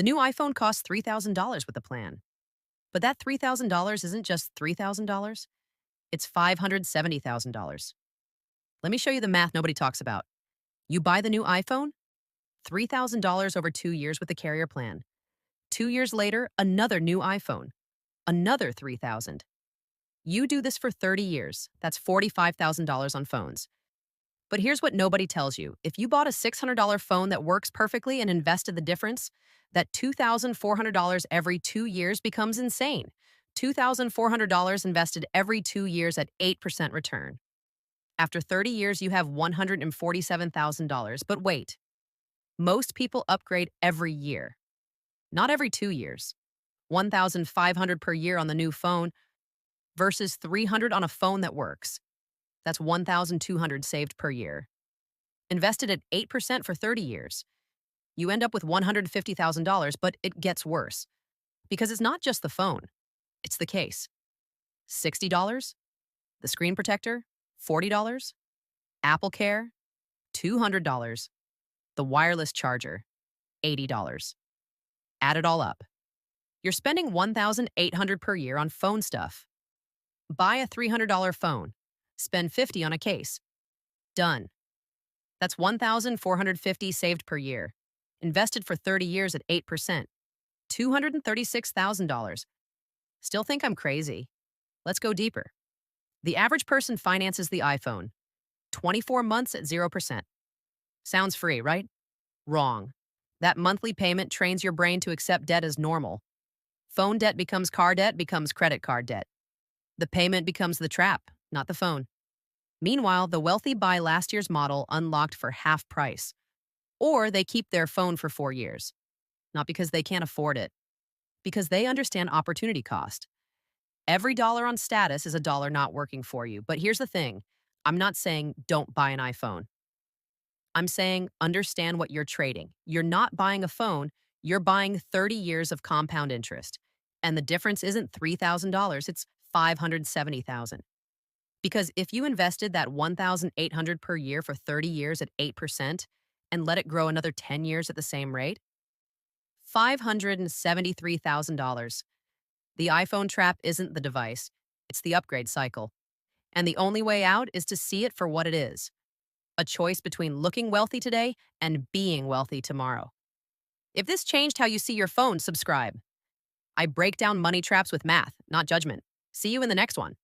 The new iPhone costs $3,000 with the plan. But that $3,000 isn't just $3,000, it's $570,000. Let me show you the math nobody talks about. You buy the new iPhone, $3,000 over 2 years with the carrier plan. 2 years later, another new iPhone, another $3,000. You do this for 30 years. That's $45,000 on phones. But here's what nobody tells you. If you bought a $600 phone that works perfectly and invested the difference, that $2,400 every 2 years becomes insane. $2,400 invested every 2 years at 8% return. After 30 years, you have $147,000. But wait, most people upgrade every year, not every 2 years. $1,500 per year on the new phone versus $300 on a phone that works. That's $1,200 saved per year. Invested at 8% for 30 years. You end up with $150,000, but it gets worse. Because it's not just the phone, it's the case. $60, the screen protector, $40, AppleCare, $200, the wireless charger, $80. Add it all up. You're spending $1,800 per year on phone stuff. Buy a $300 phone. Spend $50 on a case. Done. That's $1,450 saved per year. Invested for 30 years at 8%. $236,000. Still think I'm crazy? Let's go deeper. The average person finances the iPhone. 24 months at 0%. Sounds free, right? Wrong. That monthly payment trains your brain to accept debt as normal. Phone debt becomes car debt, becomes credit card debt. The payment becomes the trap, not the phone. Meanwhile, the wealthy buy last year's model unlocked for half price. Or they keep their phone for 4 years. Not because they can't afford it, because they understand opportunity cost. Every dollar on status is a dollar not working for you. But here's the thing. I'm not saying don't buy an iPhone. I'm saying understand what you're trading. You're not buying a phone, you're buying 30 years of compound interest. And the difference isn't $3,000, it's $570,000. Because if you invested that $1,800 per year for 30 years at 8% and let it grow another 10 years at the same rate, $573,000. The iPhone trap isn't the device, it's the upgrade cycle. And the only way out is to see it for what it is, a choice between looking wealthy today and being wealthy tomorrow. If this changed how you see your phone, subscribe. I break down money traps with math, not judgment. See you in the next one.